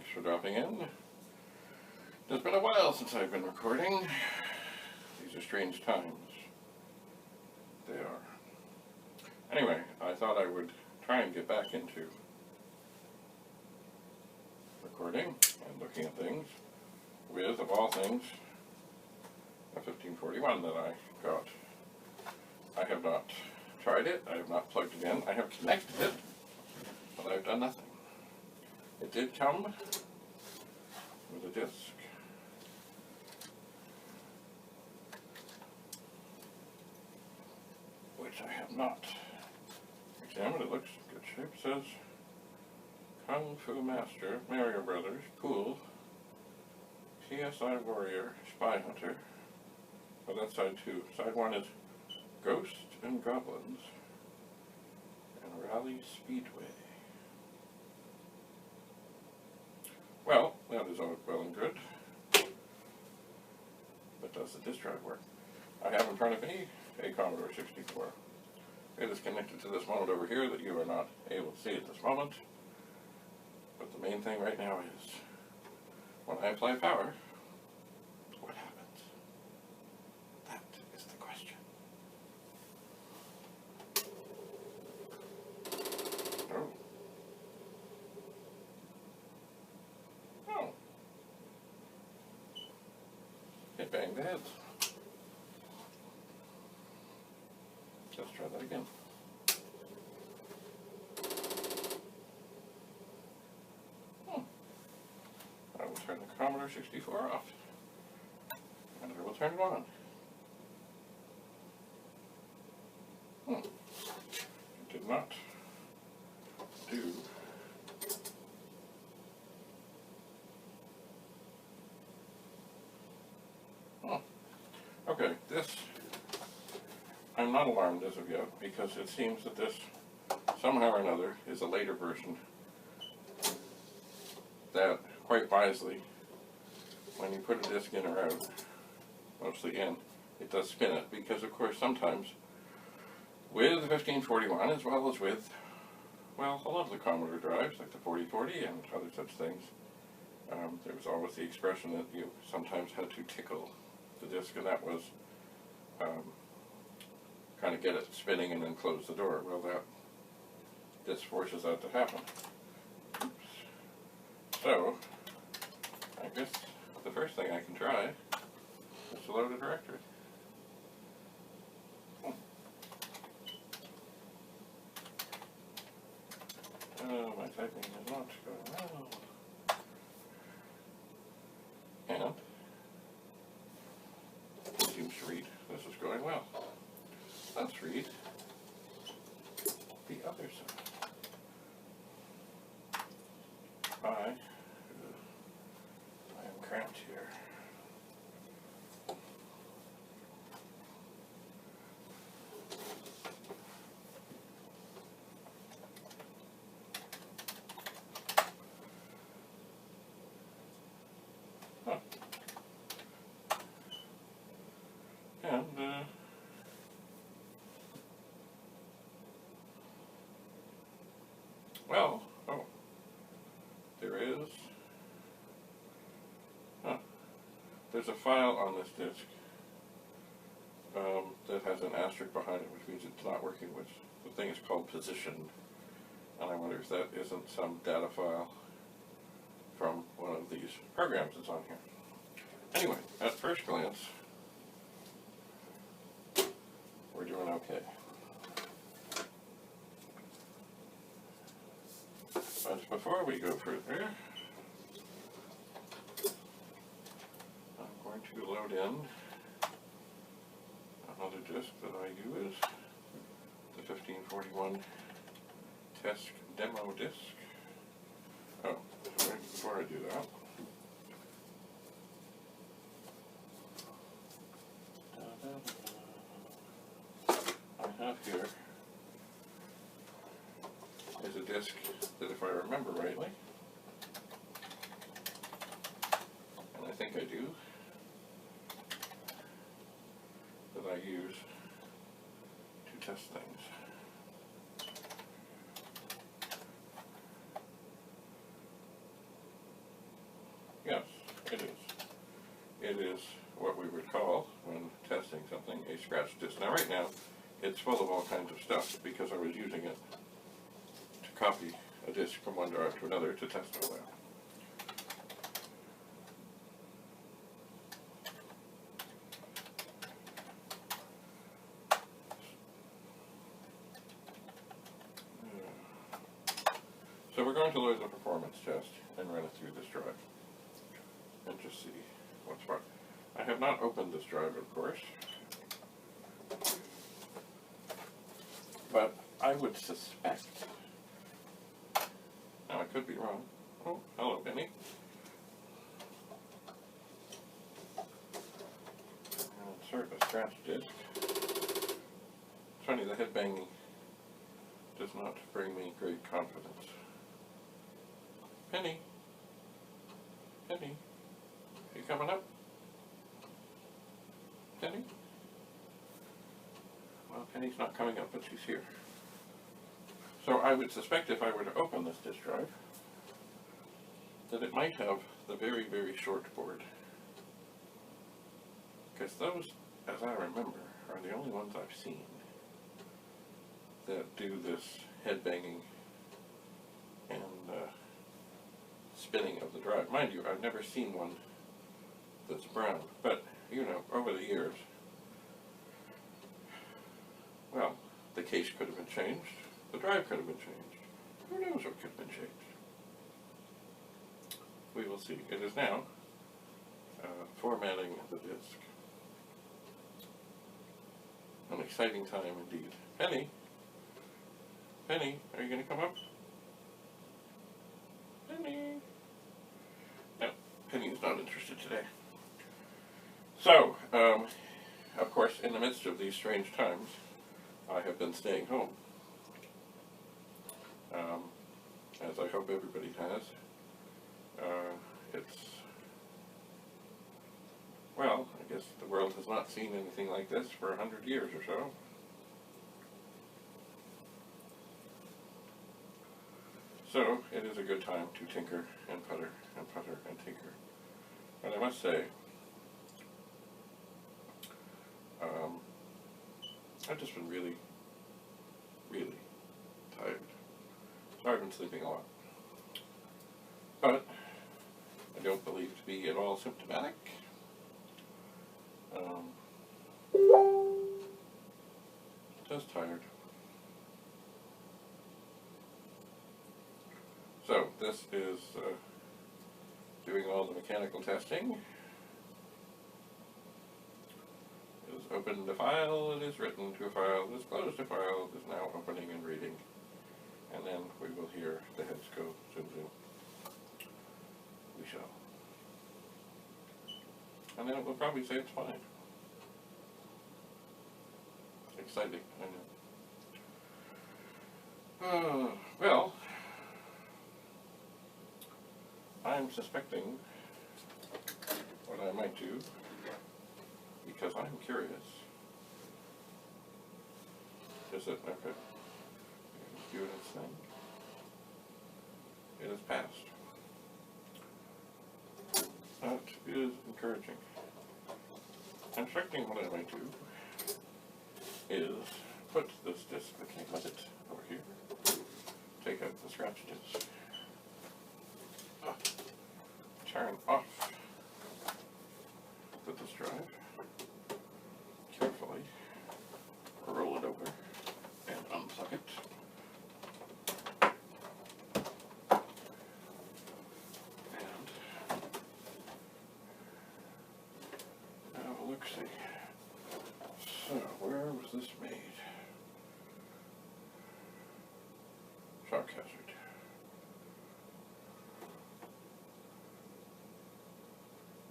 Thanks for dropping in. It's been a while since I've been recording. These are strange times. They are. Anyway, I thought I would try and get back into recording and looking at things with, of all things, a 1541 that I got. I have not tried it. I have not plugged it in. I have connected it, but I've done nothing. It did come with a disc. Which I have not examined. It looks in good shape. It says Kung Fu Master, Mario Brothers, Pool, PSI Warrior, Spy Hunter. Well, that's side 2. Side 1 is Ghosts and Goblins and Rally Speedway. Well, that is all well and good. But does the disk drive work? I have in front of me a Commodore 64. It is connected to this mode over here that you are not able to see at this moment. But the main thing right now is, when I apply power, what happens? That is the question. Oh. Oh. It banged the heads. Let's try that again. I will turn the Commodore 64 off, and I will turn it on. It did not do. Okay, this, I'm not alarmed as of yet, because it seems that this, somehow or another, is a later version that, quite wisely, when you put a disc in or out, mostly in, it does spin it, because of course sometimes, with the 1541 as well as with, well, a lot of the Commodore drives, like the 4040 and other such things, there was always the expression that you sometimes had to tickle the disc, and that was kind of get it spinning and then close the door. Well, this forces that to happen. Oops. So, I guess the first thing I can try is to load a directory. Oh, my typing is not going well. And it seems to read. This is going well. Let's read the other side. I am cramped here. Huh. And well, oh, there is, there's a file on this disk that has an asterisk behind it, which means it's not working, which the thing is called position, and I wonder if that isn't some data file from one of these programs that's on here. Anyway, at first glance, we're doing okay. But before we go further, I'm going to load in another disk that I use, the 1541 test demo disk. Oh, sorry, before I do that, I have here is a disk that, if I remember rightly, and I think I do, that I use to test things. it is what we would call, when testing something, a scratch disk. Now right now, it's full of all kinds of stuff because I was using it to copy a disk from one drive to another to test all that. So we're going to load the performance test and run it through this drive and just see what's what. I have not opened this drive, of course, but I would suspect, now I could be wrong. Oh, hello, Benny. Insert a scratch disk. It's funny, the head banging does not bring me great confidence. Penny? Penny? You coming up? Penny? Well, Penny's not coming up, but she's here. So I would suspect if I were to open this disk drive, that it might have the very, very short board. Because those, as I remember, are the only ones I've seen that do this head banging and spinning of the drive. Mind you, I've never seen one that's brown, but, you know, over the years, well, the case could have been changed, the drive could have been changed, who knows what could have been changed. We will see. It is now formatting the disk. An exciting time indeed. Penny? Penny, are you going to come up? Penny? No, Penny is not interested today. So, of course, in the midst of these strange times, I have been staying home. As I hope everybody has. It's, well, I guess the world has not seen anything like this for 100 years or so. So, it is a good time to tinker and putter and tinker. And I must say, I've just been really, really tired. So I've been sleeping a lot. But I don't believe to be at all symptomatic. Just tired. So this is doing all the mechanical testing. It has opened a file, it is written to a file, it is closed a file, it is now opening and reading. And then we will hear the heads go zoom zoom. We shall. And then it will probably say it's fine. Exciting, I know. Well, I'm suspecting what I might do, because I'm curious. Is it okay? It's doing its thing. It has passed. That is encouraging. I'm suspecting what I might do is put this disc that came with it over here, take out the scratch disc, turn off the disk drive, carefully roll it over and unplug it. And now look, see. So, where was this made? Shock hazard.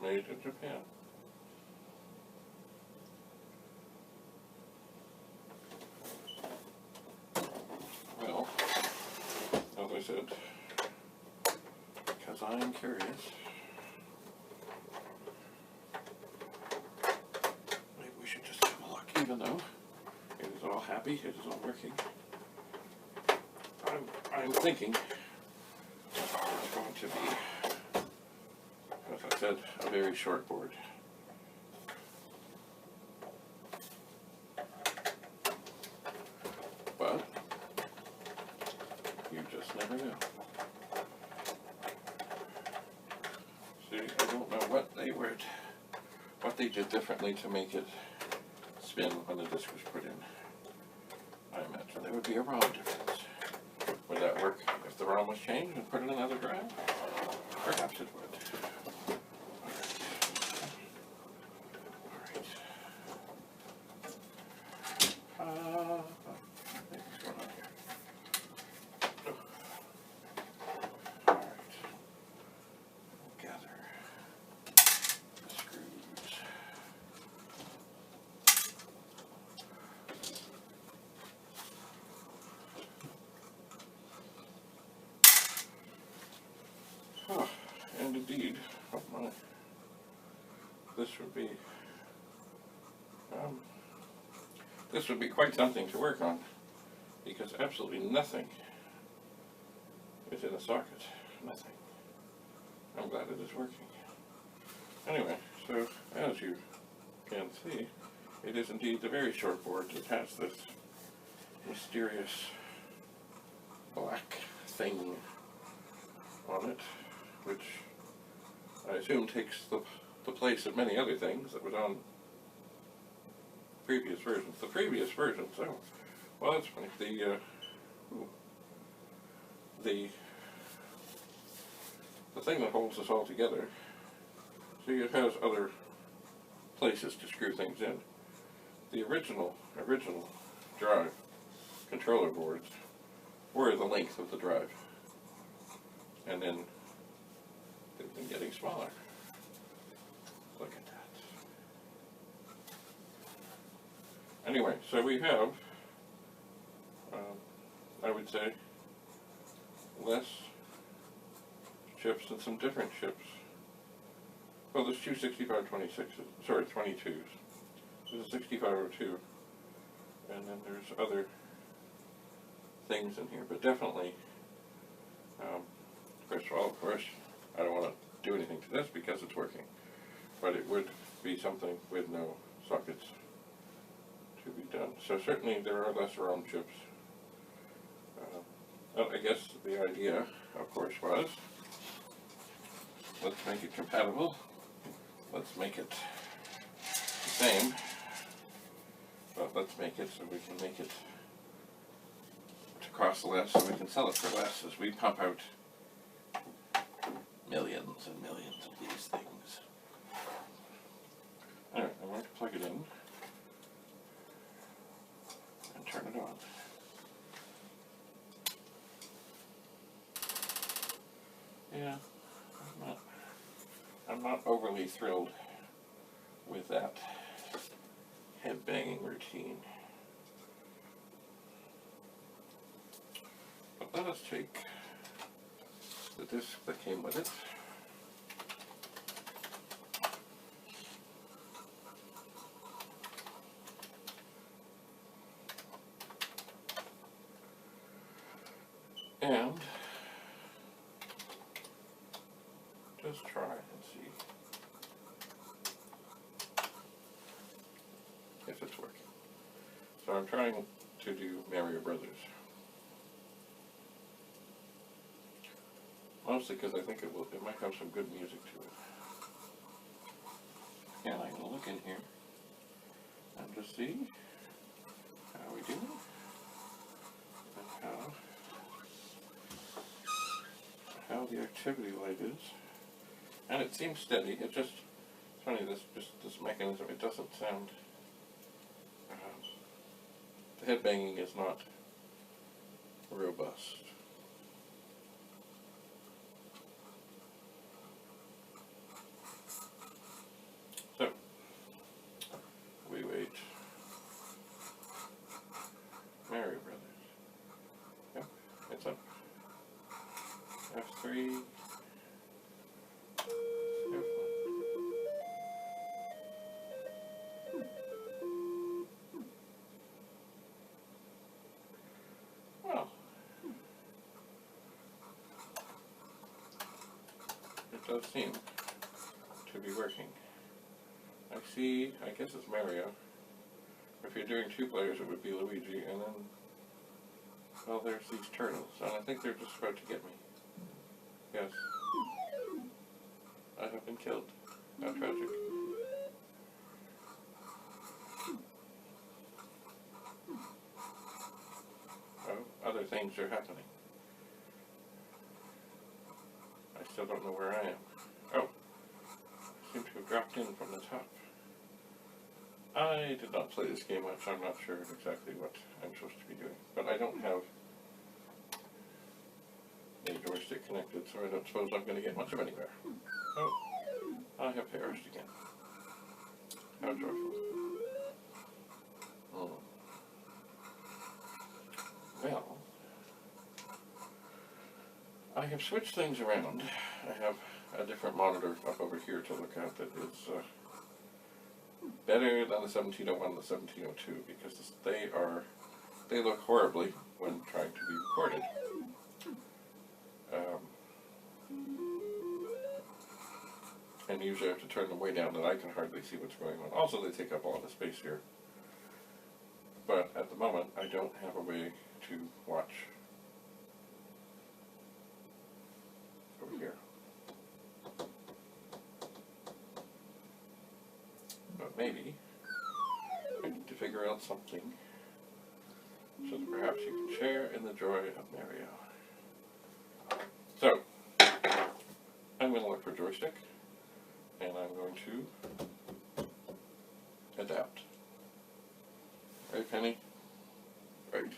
Made in Japan. Well, as I said, because I'm curious, maybe we should just have a look, even though it is all happy, it is all working. I'm thinking it's going to be, as I said, a very short board. actually, I don't know what they did differently to make it spin when the disc was put in. I imagine there would be a ROM difference. Would that work if the ROM was changed and put in another drive? Perhaps it would. Alright. What's going on here? Alright. We'll gather the screws. Oh, and indeed, oh my, this would be quite something to work on, because absolutely nothing is in a socket. Nothing. I'm glad it is working. Anyway, so as you can see, it is indeed the very short board that has this mysterious black thing on it, which I assume takes the place of many other things that was on previous versions. The previous versions, oh, well, that's funny. The thing that holds this all together, see, it has other places to screw things in. The original drive controller boards were the length of the drive, and then they've been getting smaller. Look at that. Anyway, so we have, I would say, less chips and some different chips. Well, there's two 6526s, sorry, 22s. There's a 6502, and then there's other things in here, but definitely, first of all, of course, I don't want to do anything to this because it's working, but it would be something with no sockets to be done. So certainly there are less ROM chips. Well, I guess the idea, of course, was, let's make it compatible. Let's make it the same, but let's make it so we can make it to cost less so we can sell it for less as we pump out millions and millions of these things. Alright, I'm going to plug it in and turn it on. Yeah, I'm not overly thrilled with that head banging routine. But let us take the disc that came with it. And just try and see if it's working. So I'm trying to do Mario Brothers. Mostly because I think it might have some good music to it. And I'm going to look in here and just see how we do and how the activity light is. And it seems steady. It's just funny, this mechanism, it doesn't sound, the head banging is not robust. So, we wait. Mario Brothers. Yep, it's up. F3. Well, it does seem to be working. I see, I guess it's Mario. If you're doing two players, it would be Luigi, and then, well, there's these turtles, and I think they're just about to get me. Yes. I have been killed. How tragic. Oh, other things are happening. I still don't know where I am. Oh, I seem to have dropped in from the top. I did not play this game much, so I'm not sure exactly what I'm supposed to be doing. But I don't have a joystick connected, so I don't suppose I'm going to get much of anywhere. Oh, I have perished again. How joyful. Oh. Well, I have switched things around. I have a different monitor up over here to look at that is better than the 1701 and the 1702 because they look horribly when trying to be recorded. And usually I have to turn them way down that I can hardly see what's going on. Also, they take up all the space here. But at the moment, I don't have a way to watch over here. But maybe I need to figure out something so that perhaps you can share in the joy of Mario. So, I'm going to look for joystick, and I'm going to adapt. Right, Penny? Right.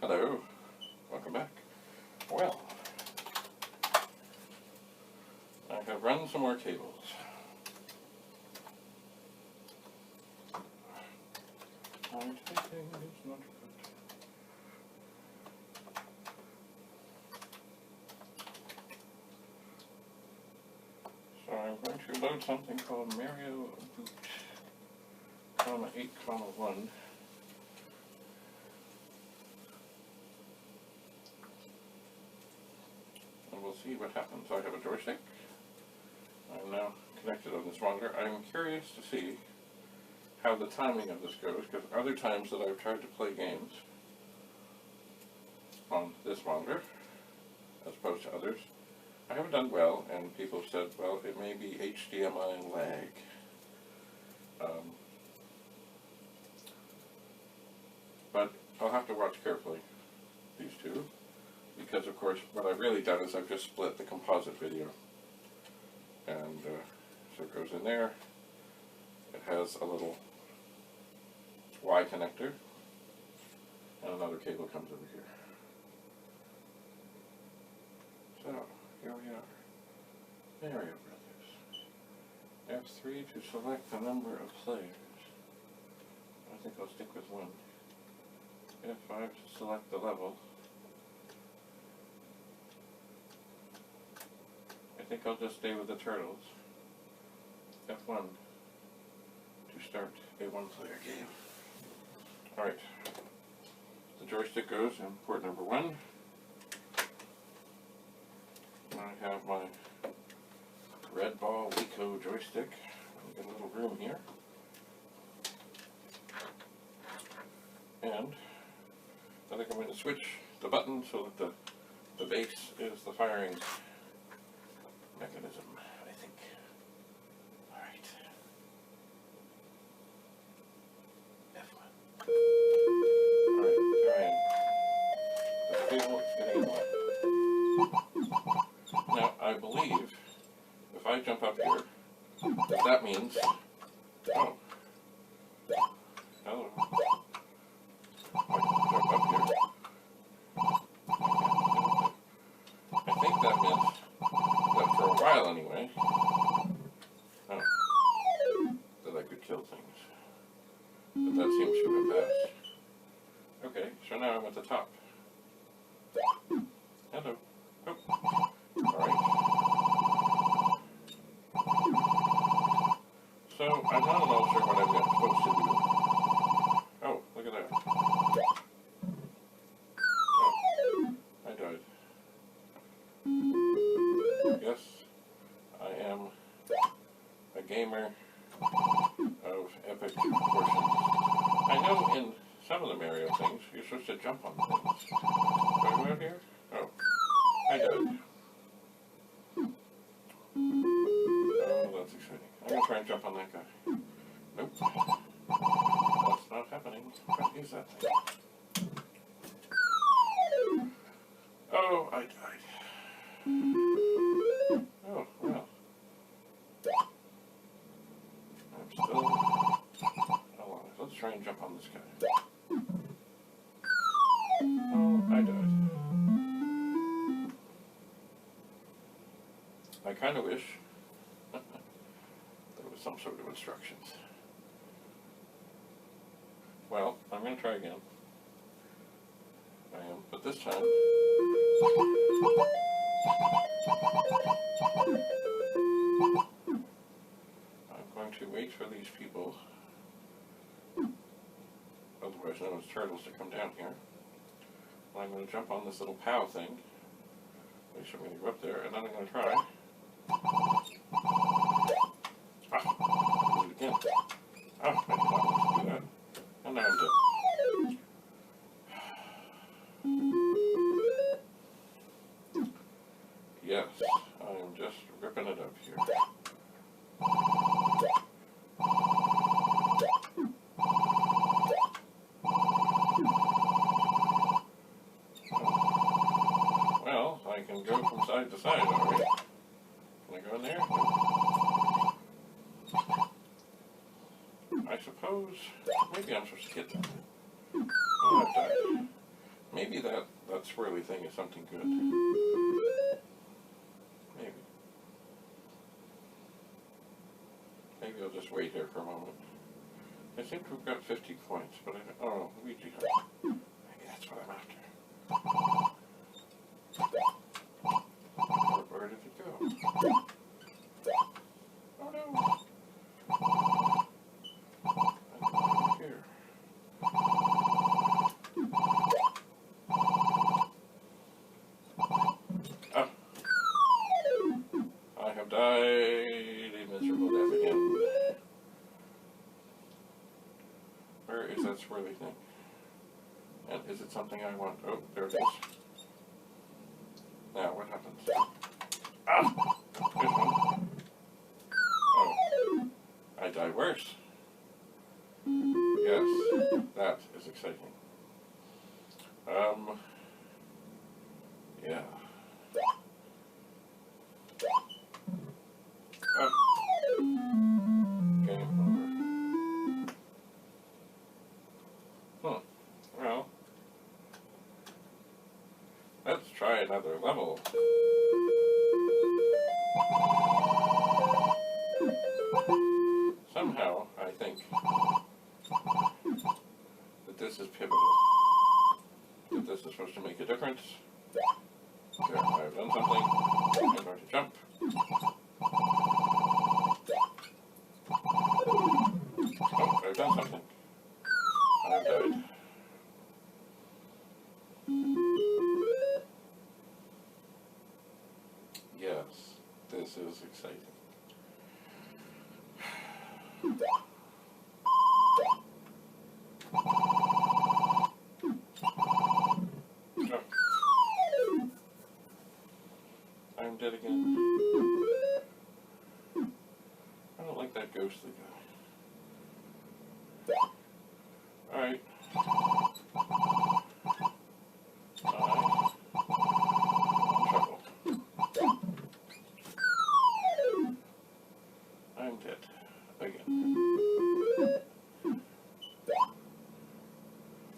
Hello. Welcome back. Well, I have run some more cables. My typing is not good. So I'm going to load something called Mario Boot, comma 8, comma 1. And we'll see what happens. I have a joystick. I'm now connected on this monitor. I'm curious to see how the timing of this goes, because other times that I've tried to play games on this monitor, as opposed to others, I haven't done well, and people have said, well, it may be HDMI lag. But I'll have to watch carefully, these two, because of course what I've really done is I've just split the composite video. And so it goes in there. It has a little Y connector, and another cable comes over here. So, here we are. Mario Brothers. F3 to select the number of players. I think I'll stick with 1. F5 to select the level. I think I'll just stay with the turtles. F1 to start a one-player game. Alright. The joystick goes in port number 1. I have my Red Ball Wico joystick. I've got a little room here. And I think I'm going to switch the button so that the base is the firing mechanism, I think. Alright. F1. Alright, there I am. The cable is getting wet. Now, I believe if I jump up here, that means... Oh. Hello. Jump up here. I think that meant that for a while anyway, that I could kill things. But that seems to have passed. Okay, so now I'm at the top. Hello. Oh. Alright. So, I'm not at all sure what I'm supposed to do. Oh, look at that. Oh, I died. Yes, I am a gamer of epic proportions. I know in some of the Mario things, you're supposed to jump on things. Do I go out here? Oh, I died. that guy. Nope. That's not happening. What is that thing? Oh, I died. Oh, well. I'm still alive. Let's try and jump on this guy. Oh, I died. I kind of wish there was some sort of instructions. Well, I'm going to try again. I am, but this time... I'm going to wait for these people, otherwise known as turtles, to come down here. And I'm going to jump on this little POW thing. Make sure I'm going to go up there, and then I'm going to try. Ah, do it again. Ah, I did not want to do that. And now I'm dead. Yes, I am just ripping it up here. Well, I can go from side to side, alright. Can I go in there? I suppose, maybe I'm supposed to get that. Oh, I've died. Maybe that swirly thing is something good. Maybe. Maybe I'll just wait here for a moment. I seem to have got 50 points, but I don't... Oh, Luigi. Maybe that's what I'm after. Where did it go? Oh no! I'm here. Ah. I have died a miserable death again. Where is that swirly thing? And is it something I want? Oh, there it is. Now, what happens? Ah! There's one. Oh. I die worse. Yes, that is exciting. Yeah. Oh. Game over. Well. Let's try another level. Somehow, I think that this is pivotal. That this is supposed to make a difference. There, I've done something. I'm going to jump. Oh, I've done something. I've died. Yes, this is exciting. Oh. I'm dead again. I don't like that ghostly guy. Alright. I'm dead. Again.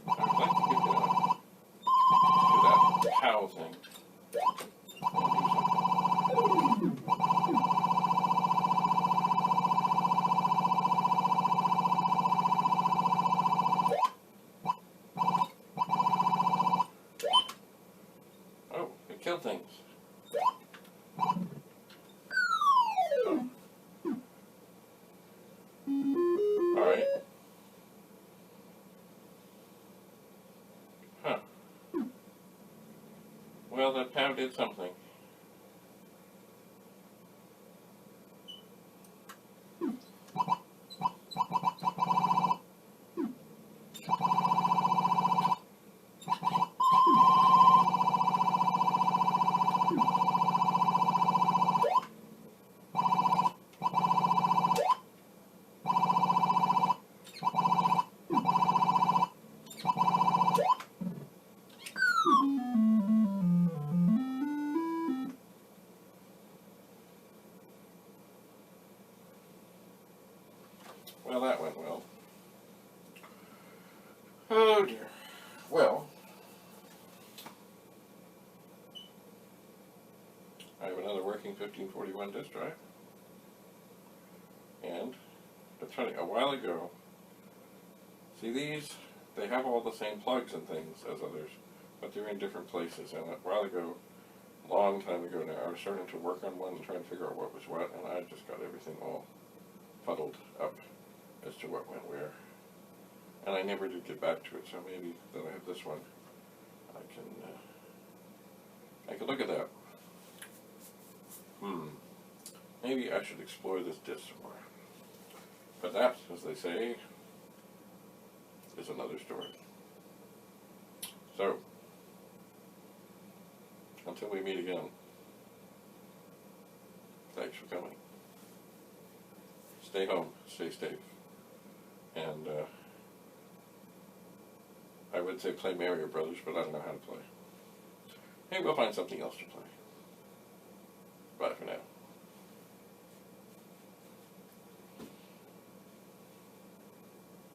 I'd like to get down to that POW thing. Oh, it killed things. Alright. Huh. Well, that POW did something. Well, that went well. Oh dear. Well, I have another working 1541 disk drive. And I'll tell you, a while ago, see these, they have all the same plugs and things as others, but they're in different places. And a while ago, long time ago now, I was starting to work on one and trying to figure out what was what, and I just got everything all fuddled up as to what went where. And I never did get back to it, so maybe that I have this one, I can look at that. Maybe I should explore this disk some more. But that, as they say, is another story. So, until we meet again, thanks for coming. Stay home, stay safe, and I would say play Mario Brothers, but I don't know how to play. Maybe we'll find something else to play.